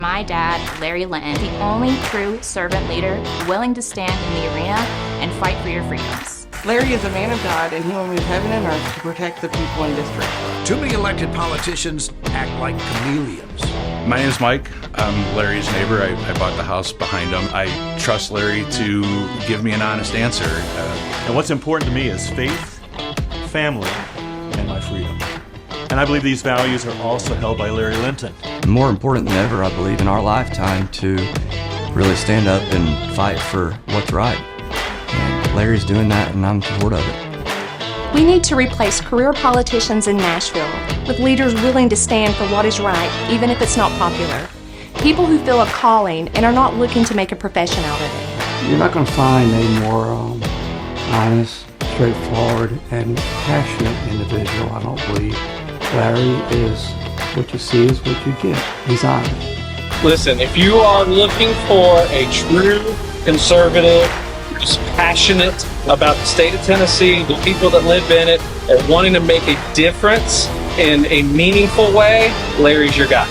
My dad, Larry Linton, the only true servant leader willing to stand in the arena and fight for your freedoms. Larry is a man of God, and he will move heaven and earth to protect the people in district. Too many elected politicians act like chameleons. My name's Mike. I'm Larry's neighbor. I bought the house behind him. I trust Larry to give me an honest answer. And what's important to me is faith, family, and my freedom. And I believe these values are also held by Larry Linton. More important than ever, I believe, in our lifetime to really stand up and fight for what's right. And Larry's doing that, and I'm supportive of it. We need to replace career politicians in Nashville with leaders willing to stand for what is right, even if it's not popular. People who feel a calling and are not looking to make a profession out of it. You're not going to find a more honest, straightforward, and passionate individual, I don't believe. Larry is what you see is what you get. He's honest. Listen, if you are looking for a true conservative who's passionate about the state of Tennessee, the people that live in it, and wanting to make a difference in a meaningful way, Larry's your guy.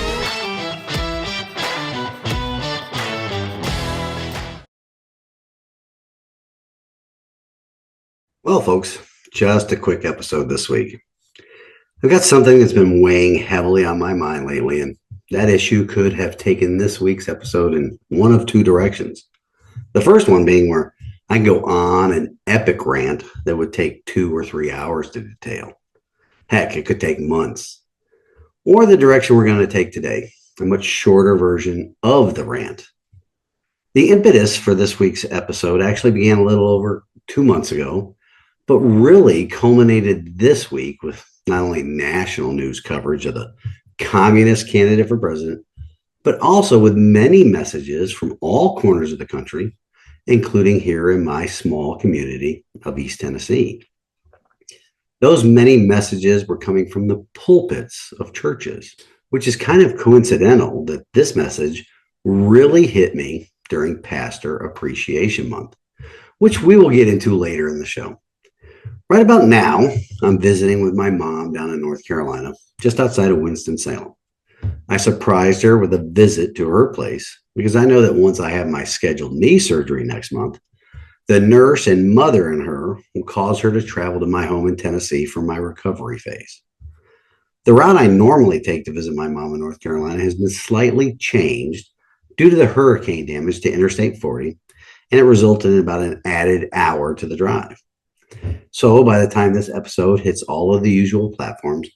Well, folks, just a quick episode this week. I've got something that's been weighing heavily on my mind lately, and that issue could have taken this week's episode in one of two directions. The first one being where I can go on an epic rant that would take 2 or 3 hours to detail. Heck, it could take months. Or the direction we're going to take today, a much shorter version of the rant. The impetus for this week's episode actually began a little over 2 months ago, but really culminated this week with not only national news coverage of the communist candidate for president, but also with many messages from all corners of the country, including here in my small community of East Tennessee. Those many messages were coming from the pulpits of churches, which is kind of coincidental that this message really hit me during Pastor Appreciation Month, which we will get into later in the show. Right about now, I'm visiting with my mom down in North Carolina, just outside of Winston-Salem. I surprised her with a visit to her place because I know that once I have my scheduled knee surgery next month, the nurse and mother in her will cause her to travel to my home in Tennessee for my recovery phase. The route I normally take to visit my mom in North Carolina has been slightly changed due to the hurricane damage to Interstate 40, and it resulted in about an added hour to the drive. So by the time this episode hits all of the usual platforms,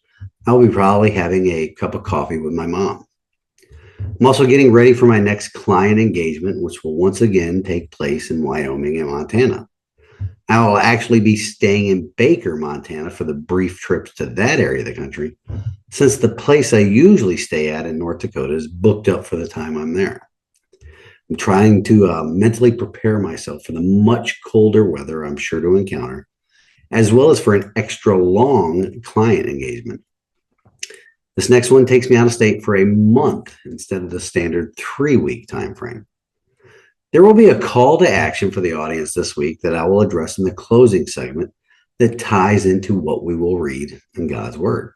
I'll be probably having a cup of coffee with my mom. I'm also getting ready for my next client engagement, which will once again take place in Wyoming and Montana. I will actually be staying in Baker, Montana for the brief trips to that area of the country, since the place I usually stay at in North Dakota is booked up for the time I'm there. I'm trying to mentally prepare myself for the much colder weather I'm sure to encounter, as well as for an extra long client engagement. This next one takes me out of state for a month instead of the standard 3-week time frame. There will be a call to action for the audience this week that I will address in the closing segment that ties into what we will read in God's Word.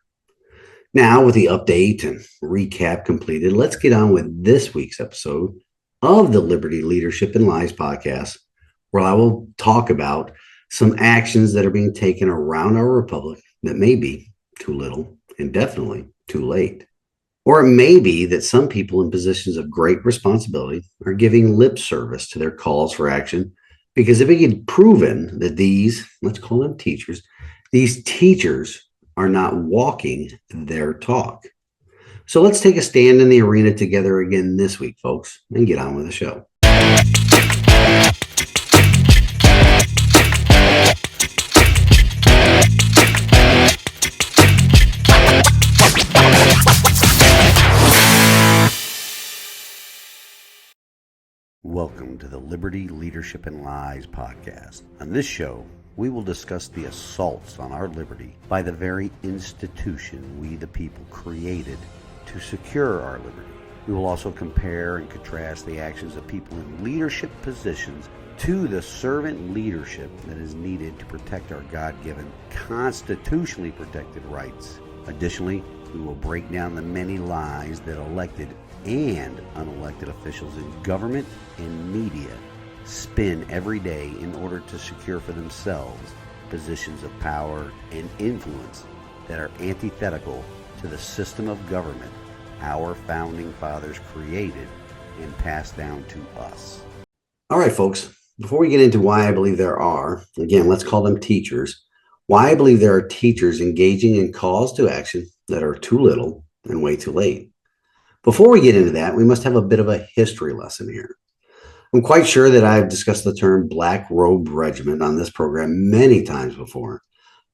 Now, with the update and recap completed, let's get on with this week's episode of the Liberty Leadership and Lies podcast, where I will talk about some actions that are being taken around our republic that may be too little and definitely too late. Or it may be that some people in positions of great responsibility are giving lip service to their calls for action because if it get proven that these, let's call them teachers, these teachers are not walking their talk. So let's take a stand in the arena together again this week, folks, and get on with the show. Welcome to the Liberty, Leadership, and Lies podcast. On this show, we will discuss the assaults on our liberty by the very institution we the people created to secure our liberty. We will also compare and contrast the actions of people in leadership positions to the servant leadership that is needed to protect our God-given, constitutionally protected rights. Additionally, we will break down the many lies that elected and unelected officials in government and media spin every day in order to secure for themselves positions of power and influence that are antithetical to the system of government our founding fathers created and passed down to us. All right, folks, before we get into why I believe there are, again, let's call them teachers, why I believe there are teachers engaging in calls to action that are too little and way too late. Before we get into that, we must have a bit of a history lesson here. I'm quite sure that I've discussed the term Black Robe Regiment on this program many times before,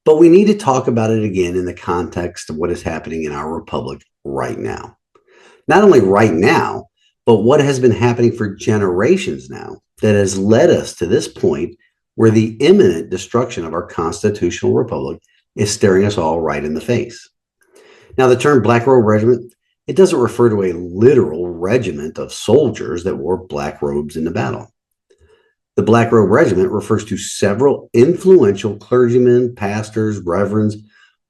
but we need to talk about it again in the context of what is happening in our republic right now. Not only right now, but what has been happening for generations now that has led us to this point where the imminent destruction of our constitutional republic is staring us all right in the face. Now, the term Black Robe Regiment, it doesn't refer to a literal regiment of soldiers that wore black robes in the battle. The Black Robe Regiment refers to several influential clergymen, pastors, reverends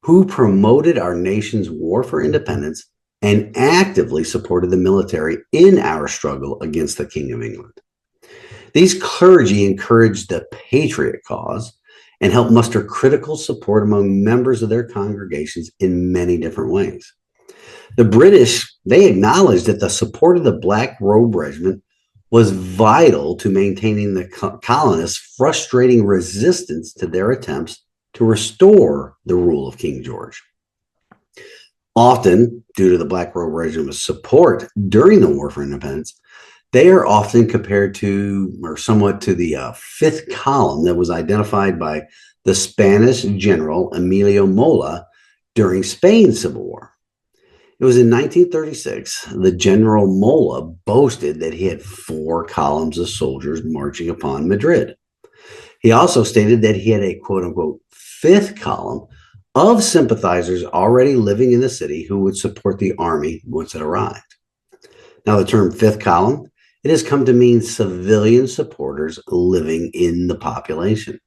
who promoted our nation's war for independence and actively supported the military in our struggle against the King of England. These clergy encouraged the patriot cause and helped muster critical support among members of their congregations in many different ways. The British, they acknowledged that the support of the Black Robe Regiment was vital to maintaining the colonists' frustrating resistance to their attempts to restore the rule of King George. Often, due to the Black Robe Regiment's support during the War for Independence, they are often compared to, or somewhat to, the fifth column that was identified by the Spanish general Emilio Mola during Spain's Civil War. It was in 1936, the General Mola boasted that he had 4 columns of soldiers marching upon Madrid. He also stated that he had a quote-unquote fifth column of sympathizers already living in the city who would support the army once it arrived. Now, the term fifth column, it has come to mean civilian supporters living in the population.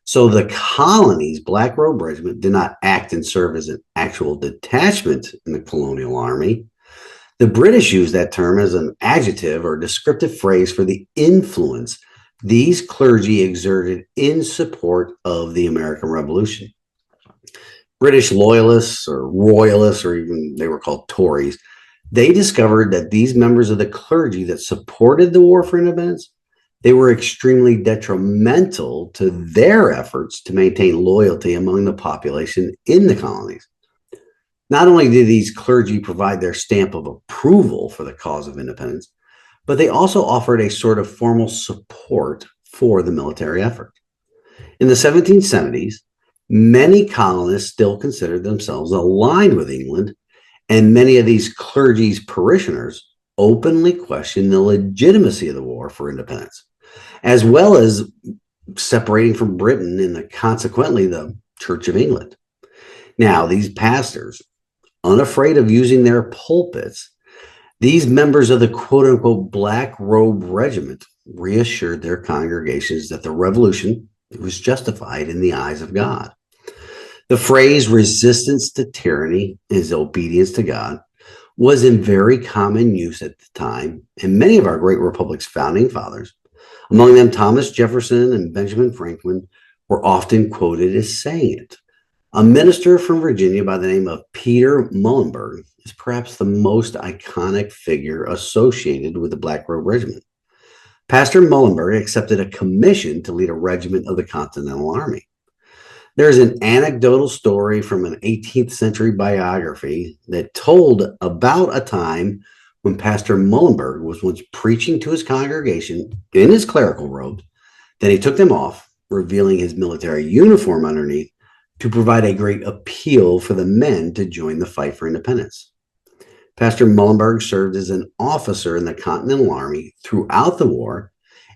So the colony's Black Robe Regiment did not act and serve as an actual detachment in the colonial army. The British used that term as an adjective or descriptive phrase for the influence these clergy exerted in support of the American Revolution. British loyalists or royalists, or even they were called Tories, they discovered that these members of the clergy that supported the War for Independence, they were extremely detrimental to their efforts to maintain loyalty among the population in the colonies. Not only did these clergy provide their stamp of approval for the cause of independence, but they also offered a sort of formal support for the military effort. In the 1770s, many colonists still considered themselves aligned with England, and many of these clergy's parishioners openly questioned the legitimacy of the war for independence, as well as separating from Britain and consequently the Church of England. Now, these pastors, unafraid of using their pulpits, these members of the quote-unquote Black Robe Regiment reassured their congregations that the revolution was justified in the eyes of God. The phrase resistance to tyranny is obedience to God was in very common use at the time, and many of our great republic's founding fathers, among them Thomas Jefferson and Benjamin Franklin, were often quoted as saying it. A minister from Virginia by the name of Peter Muhlenberg is perhaps the most iconic figure associated with the Black Robe Regiment. Pastor Muhlenberg accepted a commission to lead a regiment of the Continental Army. There's an anecdotal story from an 18th century biography that told about a time when Pastor Muhlenberg was once preaching to his congregation in his clerical robes. Then he took them off, revealing his military uniform underneath to provide a great appeal for the men to join the fight for independence. Pastor Muhlenberg served as an officer in the Continental Army throughout the war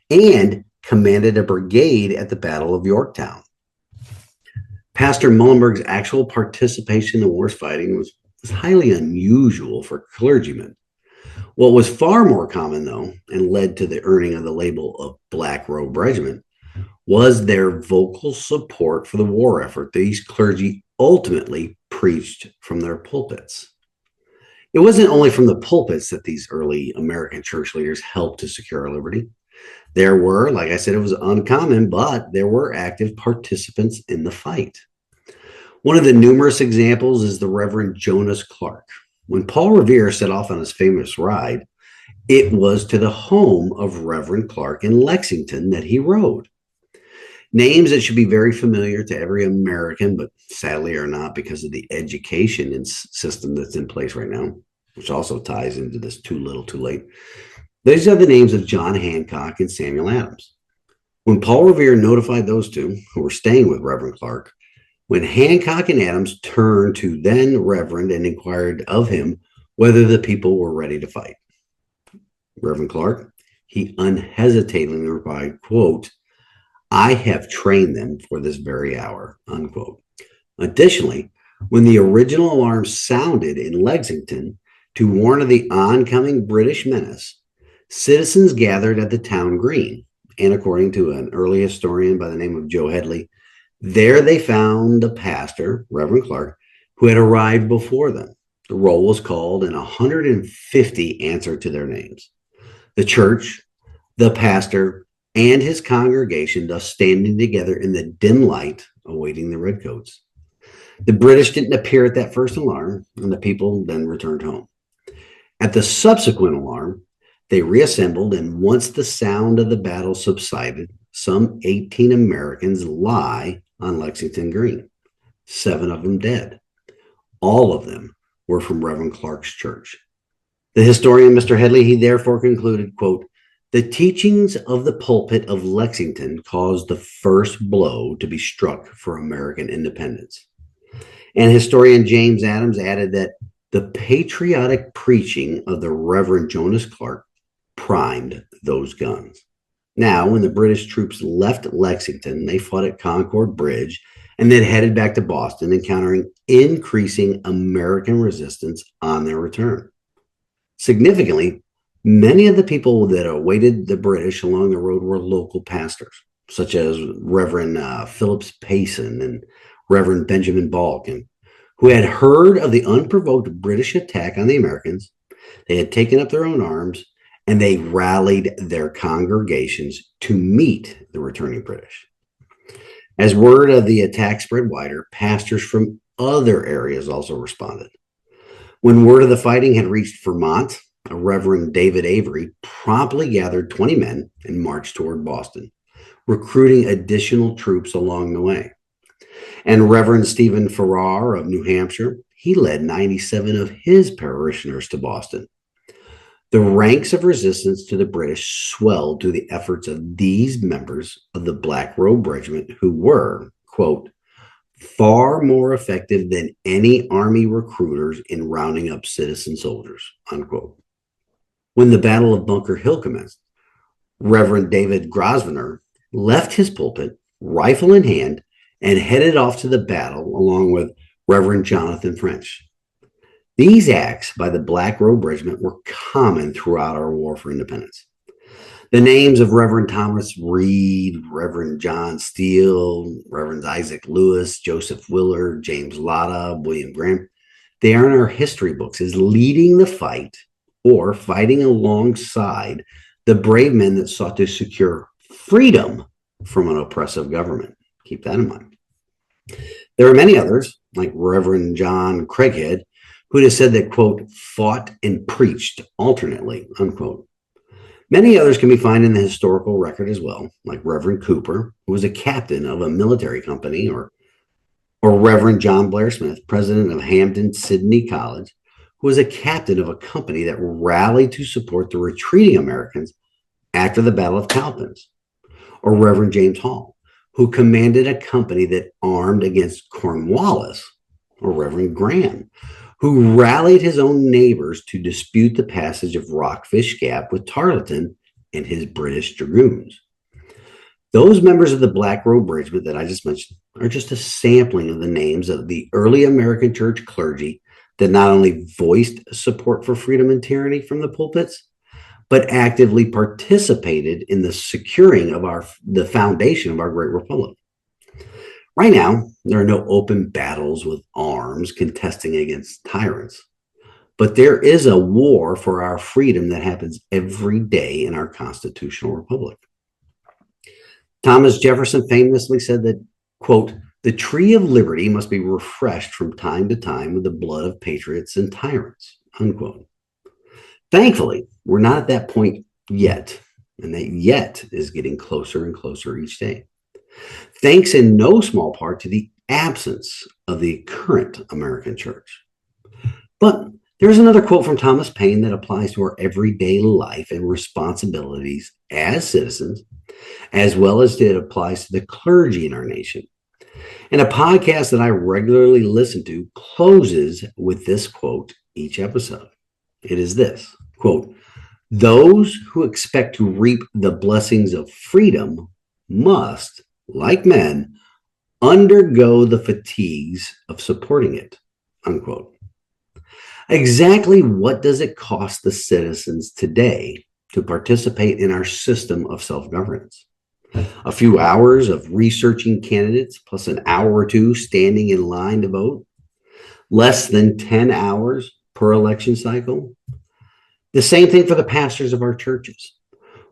and commanded a brigade at the Battle of Yorktown. Pastor Muhlenberg's actual participation in the war's fighting was highly unusual for clergymen. What was far more common, though, and led to the earning of the label of Black Robe Regiment, was their vocal support for the war effort these clergy ultimately preached from their pulpits. It wasn't only from the pulpits that these early American church leaders helped to secure our liberty. There were, like I said, it was uncommon, but there were active participants in the fight. One of the numerous examples is the Reverend Jonas Clark. When Paul Revere set off on his famous ride, it was to the home of Reverend Clark in Lexington that he rode. Names that should be very familiar to every American, but sadly are not because of the education system that's in place right now, which also ties into this too little, too late. These are the names of John Hancock and Samuel Adams. When Paul Revere notified those two who were staying with Reverend Clark, when Hancock and Adams turned to then Reverend and inquired of him whether the people were ready to fight, Reverend Clark, he unhesitatingly replied, quote, "I have trained them for this very hour," unquote. Additionally, when the original alarm sounded in Lexington to warn of the oncoming British menace, citizens gathered at the town green, and according to an early historian by the name of Joe Headley, there they found the pastor, Reverend Clark, who had arrived before them. The roll was called, and 150 answered to their names. The church, the pastor, and his congregation thus standing together in the dim light, awaiting the redcoats. The British didn't appear at that first alarm, and the people then returned home. At the subsequent alarm, they reassembled, and once the sound of the battle subsided, some 18 Americans lie on Lexington Green, 7 of them dead. All of them were from Reverend Clark's church. The historian, Mr. Headley, he therefore concluded, quote, "The teachings of the pulpit of Lexington caused the first blow to be struck for American independence." And historian James Adams added that the patriotic preaching of the Reverend Jonas Clark primed those guns. Now, when the British troops left Lexington, they fought at Concord Bridge and then headed back to Boston, encountering increasing American resistance on their return. Significantly, many of the people that awaited the British along the road were local pastors, such as Reverend Phillips Payson and Reverend Benjamin Balkin, who had heard of the unprovoked British attack on the Americans. They had taken up their own arms, and they rallied their congregations to meet the returning British. As word of the attack spread wider, pastors from other areas also responded. When word of the fighting had reached Vermont, a Reverend David Avery promptly gathered 20 men and marched toward Boston, recruiting additional troops along the way. And Reverend Stephen Farrar of New Hampshire, he led 97 of his parishioners to Boston. The ranks of resistance to the British swelled through the efforts of these members of the Black Robe Regiment, who were, quote, "far more effective than any army recruiters in rounding up citizen soldiers," unquote. When the Battle of Bunker Hill commenced, Reverend David Grosvenor left his pulpit, rifle in hand, and headed off to the battle along with Reverend Jonathan French. These acts by the Black Robe Regiment were common throughout our war for independence. The names of Reverend Thomas Reed, Reverend John Steele, Reverend Isaac Lewis, Joseph Willard, James Latta, William Graham, they are in our history books as leading the fight or fighting alongside the brave men that sought to secure freedom from an oppressive government. Keep that in mind. There are many others, like Reverend John Craighead, who has said that, quote, "fought and preached alternately," unquote. Many others can be found in the historical record as well, like Reverend Cooper, who was a captain of a military company, or Reverend John Blair Smith, president of Hampton Sydney College, who was a captain of a company that rallied to support the retreating Americans after the Battle of Cowpens, or Reverend James Hall, who commanded a company that armed against Cornwallis, or Reverend Graham, who rallied his own neighbors to dispute the passage of Rockfish Gap with Tarleton and his British dragoons. Those members of the Black Robe Regiment that I just mentioned are just a sampling of the names of the early American church clergy that not only voiced support for freedom and tyranny from the pulpits, but actively participated in the securing of the foundation of our great republic. Right now, there are no open battles with arms contesting against tyrants, But there is a war for our freedom that happens every day in our constitutional republic. Thomas Jefferson famously said that, quote, the tree of liberty must be refreshed from time to time with the blood of patriots and tyrants, unquote. Thankfully, we're not at that point yet, and that yet is getting closer and closer each day. Thanks in no small part to the absence of the current American church. But there's another quote from Thomas Paine that applies to our everyday life and responsibilities as citizens, as well as it applies to the clergy in our nation. And a podcast that I regularly listen to closes with this quote each episode. It is this, quote, those who expect to reap the blessings of freedom must, like men, undergo the fatigues of supporting it, unquote. Exactly what does it cost the citizens today to participate in our system of self-governance? A few hours of researching candidates plus an hour or two standing in line to vote? Less than 10 hours per election cycle? The same thing for the pastors of our churches.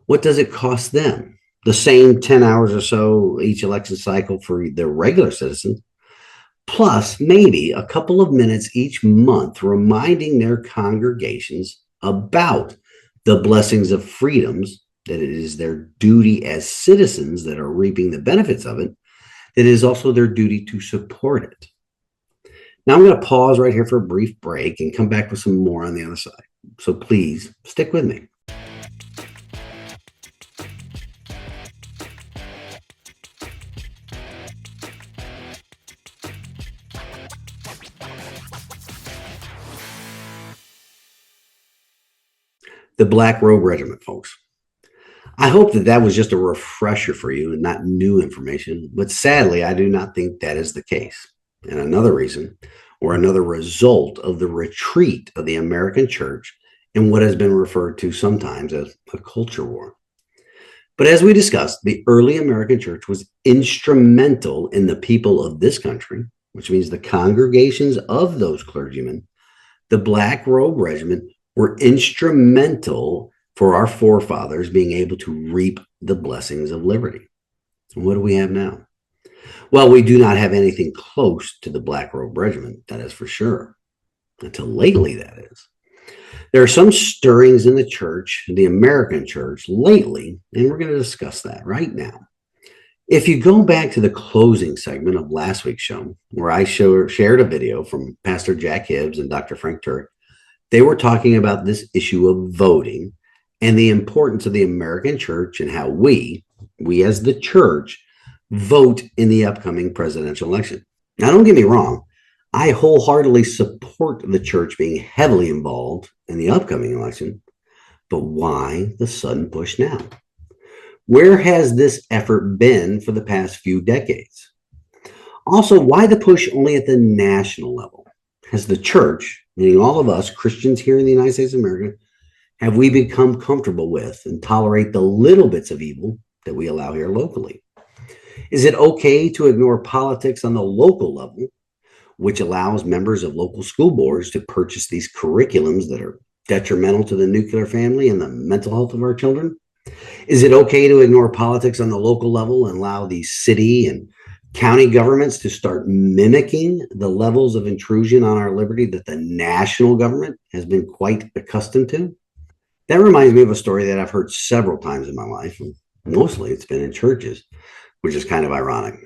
What does it cost them? The same 10 hours or so each election cycle for the regular citizens, plus maybe a couple of minutes each month reminding their congregations about the blessings of freedoms, that it is their duty as citizens that are reaping the benefits of it, that it is also their duty to support it. Now I'm going to pause right here for a brief break and come back with some more on the other side. So please stick with me. The Black Robe Regiment, folks. I hope that was just a refresher for you and not new information, but sadly, I do not think that is the case. And another reason, or another result of the retreat of the American church in what has been referred to sometimes as a culture war. But as we discussed, the early American church was instrumental in the people of this country, which means the congregations of those clergymen. The Black Robe Regiment were instrumental for our forefathers being able to reap the blessings of liberty. And what do we have now? Well, we do not have anything close to the Black Robe Regiment, that is for sure. Until lately, that is. There are some stirrings in the church, the American church, lately, and we're going to discuss that right now. If you go back to the closing segment of last week's show, where I shared a video from Pastor Jack Hibbs and Dr. Frank Turek, they were talking about this issue of voting and the importance of the American church and how we as the church, vote in the upcoming presidential election. Now, don't get me wrong. I wholeheartedly support the church being heavily involved in the upcoming election, but why the sudden push now? Where has this effort been for the past few decades? Also, why the push only at the national level? Has the church, meaning all of us Christians here in the United States of America, have we become comfortable with and tolerate the little bits of evil that we allow here locally? Is it okay to ignore politics on the local level, which allows members of local school boards to purchase these curriculums that are detrimental to the nuclear family and the mental health of our children? Is it okay to ignore politics on the local level and allow the city and county governments to start mimicking the levels of intrusion on our liberty that the national government has been quite accustomed to? That reminds me of a story that I've heard several times in my life, and mostly it's been in churches, which is kind of ironic.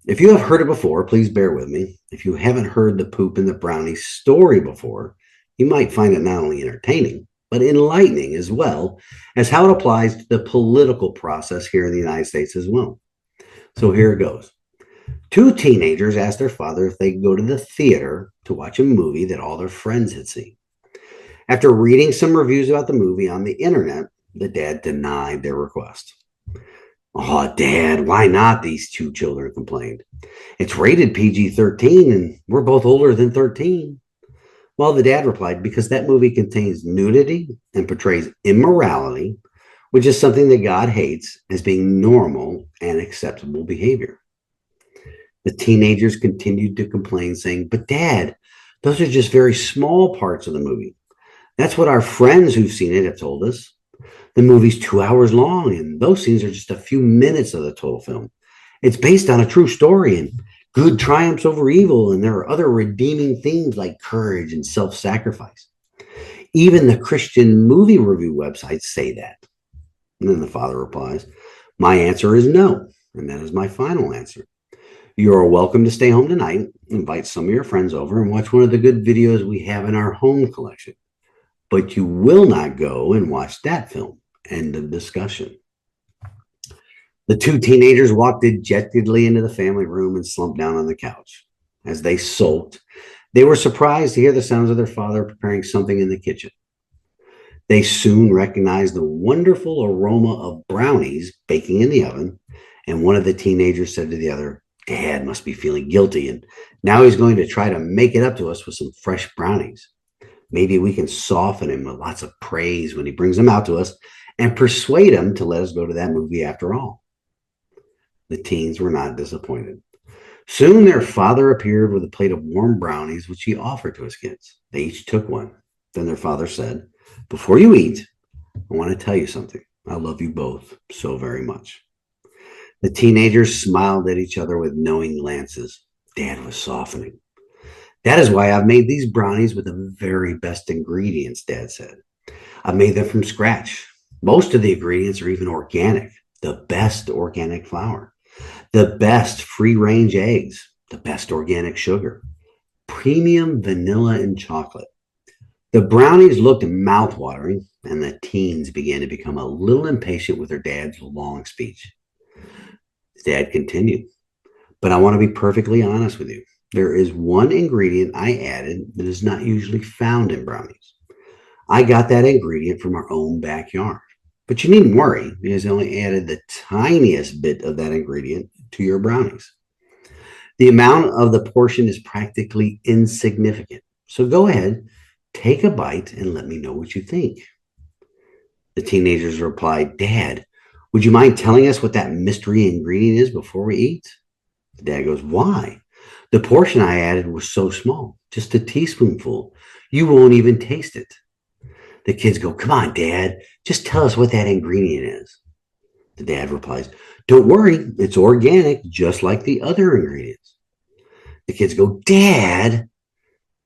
If you have heard it before, please bear with me. If you haven't heard the poop and the brownie story before, you might find it not only entertaining, but enlightening as well as how it applies to the political process here in the United States as well. So here it goes. Two teenagers asked their father if they could go to the theater to watch a movie that all their friends had seen. After reading some reviews about the movie on the internet, the dad denied their request. "Oh, Dad, why not?" these two children complained. "It's rated PG-13 and we're both older than 13. Well, the dad replied, "Because that movie contains nudity and portrays immorality, which is something that God hates, as being normal and acceptable behavior." The teenagers continued to complain, saying, "But Dad, those are just very small parts of the movie. That's what our friends who've seen it have told us. The movie's 2 hours long, and those scenes are just a few minutes of the total film. It's based on a true story, and good triumphs over evil, and there are other redeeming themes like courage and self-sacrifice. Even the Christian movie review websites say that. And then the father replies, my answer is no, and that is my final answer. You are welcome to stay home tonight, invite some of your friends over, and watch one of the good videos we have in our home collection. But you will not go and watch that film. End of discussion. The two teenagers walked dejectedly into the family room and slumped down on the couch. As they sulked, they were surprised to hear the sounds of their father preparing something in the kitchen. They soon recognized the wonderful aroma of brownies baking in the oven, and one of the teenagers said to the other, Dad must be feeling guilty, and now he's going to try to make it up to us with some fresh brownies. Maybe we can soften him with lots of praise when he brings them out to us and persuade him to let us go to that movie after all. The teens were not disappointed. Soon their father appeared with a plate of warm brownies, which he offered to his kids. They each took one. Then their father said, before you eat, I want to tell you something. I love you both so very much. The teenagers smiled at each other with knowing glances. Dad was softening. That is why I've made these brownies with the very best ingredients, Dad said. I've made them from scratch. Most of the ingredients are even organic. The best organic flour, the best free-range eggs, the best organic sugar, premium vanilla and chocolate. The brownies looked mouth-watering, and the teens began to become a little impatient with their dad's long speech. Dad continued, but I want to be perfectly honest with you. There is one ingredient I added that is not usually found in brownies. I got that ingredient from our own backyard. But you needn't worry, because I only added the tiniest bit of that ingredient to your brownies. The amount of the portion is practically insignificant. So go ahead, take a bite, and let me know what you think. The teenagers replied, Dad, would you mind telling us what that mystery ingredient is before we eat? The dad goes, why? The portion I added was so small, just a teaspoonful. You won't even taste it. The kids go, come on, Dad, just tell us what that ingredient is. The dad replies, don't worry, it's organic, just like the other ingredients. The kids go, Dad. And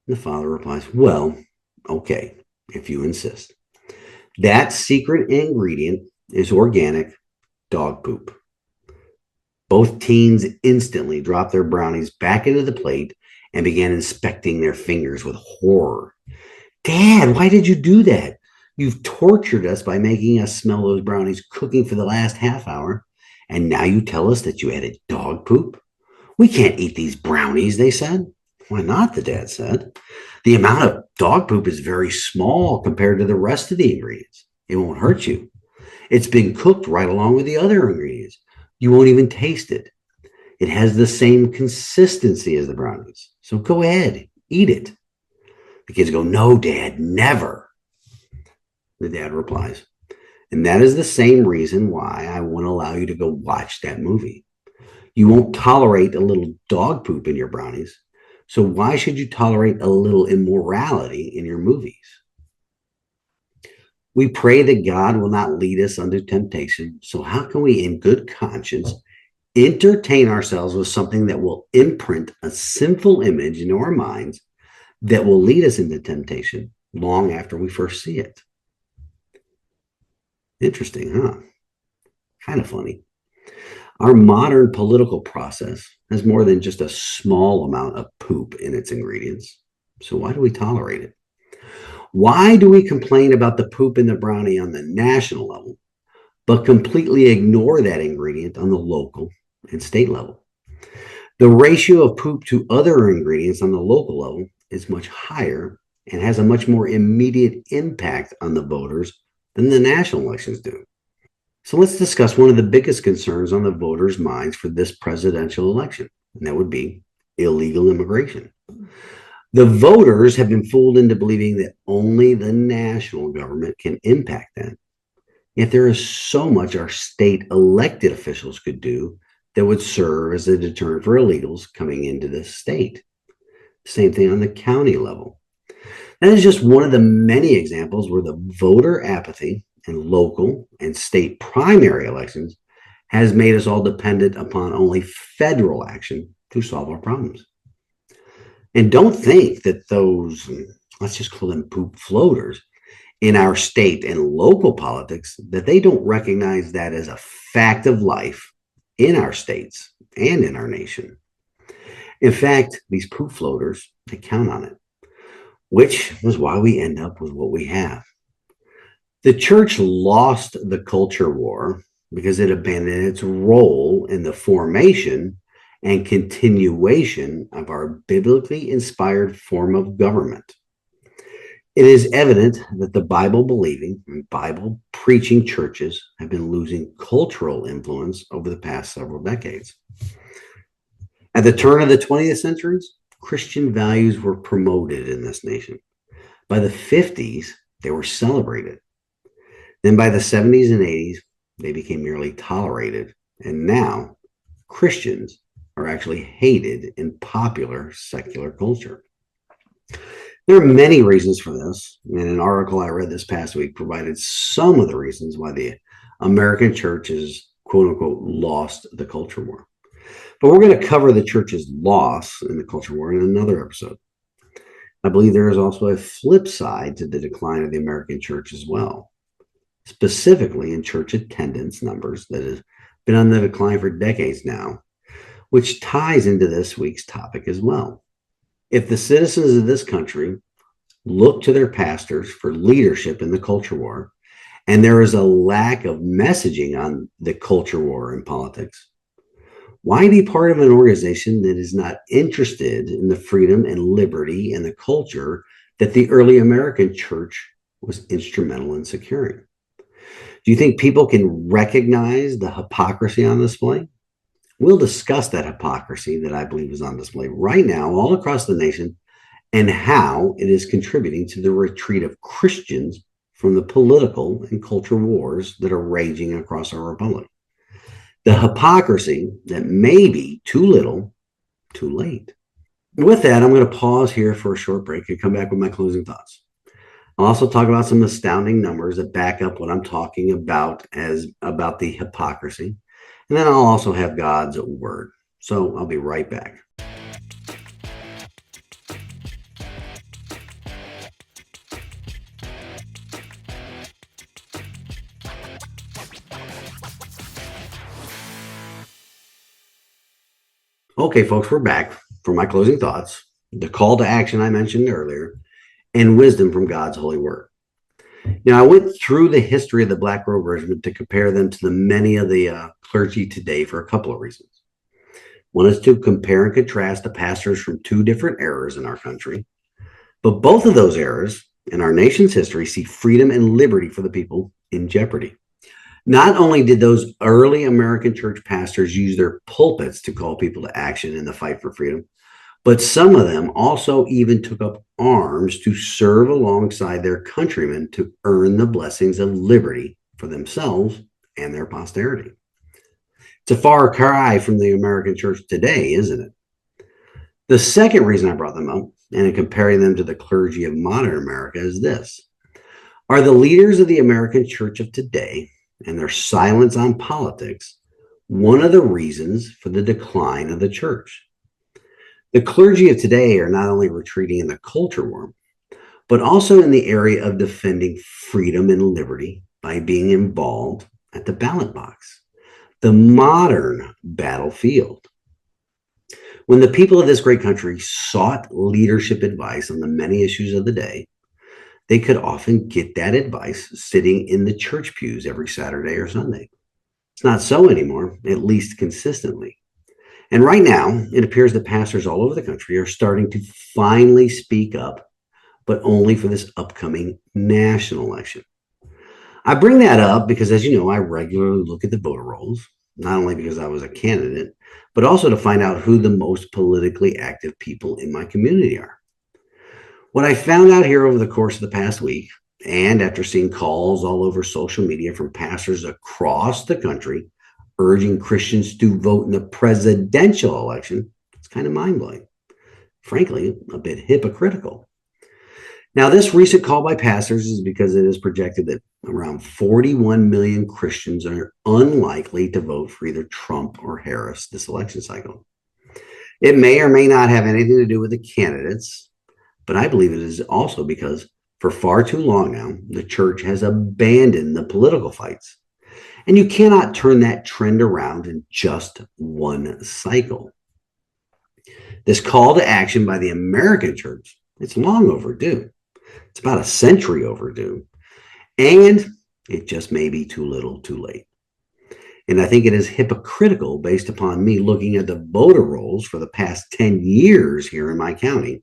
the father replies, well, okay, if you insist. That secret ingredient is organic dog poop. Both teens instantly dropped their brownies back into the plate and began inspecting their fingers with horror. Dad, why did you do that? You've tortured us by making us smell those brownies cooking for the last half hour, and now you tell us that you added dog poop? We can't eat these brownies, they said. Why not, the dad said. The amount of dog poop is very small compared to the rest of the ingredients. It won't hurt you. It's been cooked right along with the other ingredients. You won't even taste it. It has the same consistency as the brownies. So go ahead, eat it. The kids go, no, Dad, never. The dad replies, and that is the same reason why I won't allow you to go watch that movie. You won't tolerate a little dog poop in your brownies. So why should you tolerate a little immorality in your movies? We pray that God will not lead us unto temptation. So how can we, in good conscience, entertain ourselves with something that will imprint a sinful image into our minds that will lead us into temptation long after we first see it? Interesting, huh? Kind of funny. Our modern political process has more than just a small amount of poop in its ingredients. So why do we tolerate it? Why do we complain about the poop in the brownie on the national level, but completely ignore that ingredient on the local and state level? The ratio of poop to other ingredients on the local level is much higher and has a much more immediate impact on the voters than the national elections do. So let's discuss one of the biggest concerns on the voters' minds for this presidential election, and that would be illegal immigration. The voters have been fooled into believing that only the national government can impact that. Yet there is so much our state elected officials could do that would serve as a deterrent for illegals coming into this state. Same thing on the county level. That is just one of the many examples where the voter apathy in local and state primary elections has made us all dependent upon only federal action to solve our problems. And don't think that those, let's just call them poop floaters, in our state and local politics, that they don't recognize that as a fact of life in our states and in our nation. In fact, these poop floaters, they count on it, which is why we end up with what we have. The church lost the culture war because it abandoned its role in the formation and continuation of our biblically inspired form of government. It is evident that the Bible believing and Bible preaching churches have been losing cultural influence over the past several decades. At the turn of the 20th centuries, Christian values were promoted in this nation. By the 50s, they were celebrated. Then by the 70s and 80s, they became merely tolerated. And now Christians are actually hated in popular secular culture. There are many reasons for this, and an article I read this past week provided some of the reasons why the American church has, quote unquote, lost the culture war. But we're going to cover the church's loss in the culture war in another episode. I believe there is also a flip side to the decline of the American church as well, specifically in church attendance numbers that has been on the decline for decades now, which ties into this week's topic as well. If the citizens of this country look to their pastors for leadership in the culture war, and there is a lack of messaging on the culture war in politics, why be part of an organization that is not interested in the freedom and liberty and the culture that the early American church was instrumental in securing? Do you think people can recognize the hypocrisy on display? We'll discuss that hypocrisy that I believe is on display right now all across the nation and how it is contributing to the retreat of Christians from the political and cultural wars that are raging across our republic. The hypocrisy that may be too little, too late. With that, I'm going to pause here for a short break and come back with my closing thoughts. I'll also talk about some astounding numbers that back up what I'm talking about about the hypocrisy. And then I'll also have God's word. So I'll be right back. Okay, folks, we're back for my closing thoughts, the call to action I mentioned earlier, and wisdom from God's holy word. Now, I went through the history of the Black Robe Regiment to compare them to the many of the clergy today for a couple of reasons. One is to compare and contrast the pastors from two different eras in our country. But both of those eras in our nation's history see freedom and liberty for the people in jeopardy. Not only did those early American church pastors use their pulpits to call people to action in the fight for freedom, but some of them also even took up arms to serve alongside their countrymen to earn the blessings of liberty for themselves and their posterity. It's a far cry from the American church today, isn't it? The second reason I brought them up, and in comparing them to the clergy of modern America, is this. Are the leaders of the American church of today and their silence on politics one of the reasons for the decline of the church? The clergy of today are not only retreating in the culture war, but also in the area of defending freedom and liberty by being involved at the ballot box, the modern battlefield. When the people of this great country sought leadership advice on the many issues of the day, they could often get that advice sitting in the church pews every Saturday or Sunday. It's not so anymore, at least consistently. And right now, it appears that pastors all over the country are starting to finally speak up, but only for this upcoming national election. I bring that up because, as you know, I regularly look at the voter rolls, not only because I was a candidate, but also to find out who the most politically active people in my community are. What I found out here over the course of the past week, and after seeing calls all over social media from pastors across the country urging Christians to vote in the presidential election, it's kind of mind-blowing. Frankly, a bit hypocritical. Now, this recent call by pastors is because it is projected that around 41 million Christians are unlikely to vote for either Trump or Harris this election cycle. It may or may not have anything to do with the candidates, but I believe it is also because for far too long now, the church has abandoned the political fights. And you cannot turn that trend around in just one cycle. This call to action by the American church, it's long overdue. It's about a century overdue. And it just may be too little too late. And I think it is hypocritical based upon me looking at the voter rolls for the past 10 years here in my county.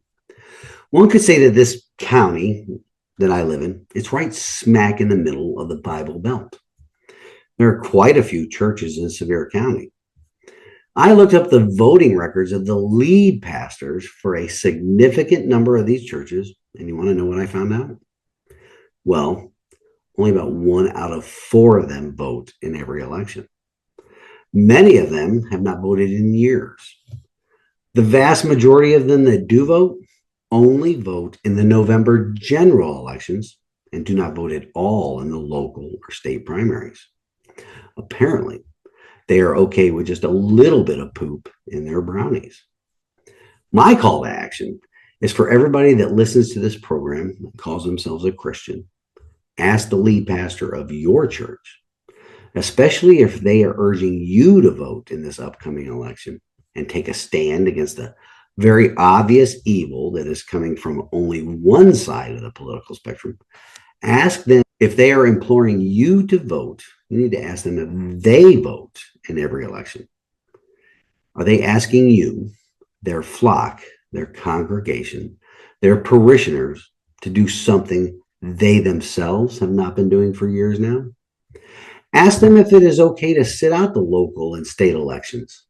One could say that this county that I live in, it's right smack in the middle of the Bible Belt. There are quite a few churches in Sevier County. I looked up the voting records of the lead pastors for a significant number of these churches, and you want to know what I found out? Well, only about 1 out of 4 of them vote in every election. Many of them have not voted in years. The vast majority of them that do vote only vote in the November general elections and do not vote at all in the local or state primaries. Apparently, they are okay with just a little bit of poop in their brownies. My call to action is for everybody that listens to this program and calls themselves a Christian. Ask the lead pastor of your church, especially if they are urging you to vote in this upcoming election and take a stand against the very obvious evil that is coming from only one side of the political spectrum. Ask them if they are imploring you to vote. You need to ask them if they vote in every election. Are they asking you, their flock, their congregation, their parishioners, to do something they themselves have not been doing for years now? Ask them if it is okay to sit out the local and state elections.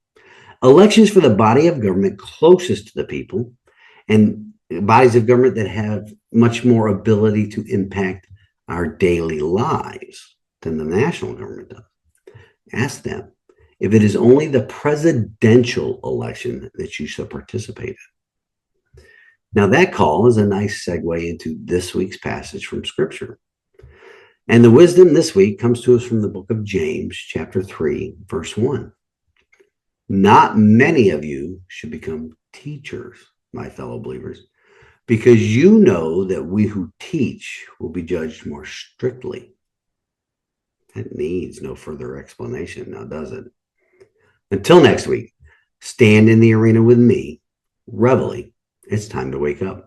Elections for the body of government closest to the people and bodies of government that have much more ability to impact our daily lives than the national government does. Ask them if it is only the presidential election that you should participate in. Now, that call is a nice segue into this week's passage from Scripture. And the wisdom this week comes to us from the book of James, chapter 3, verse 1. Not many of you should become teachers, my fellow believers, because you know that we who teach will be judged more strictly. That needs no further explanation now, does it? Until next week, stand in the arena with me. Reveille, it's time to wake up.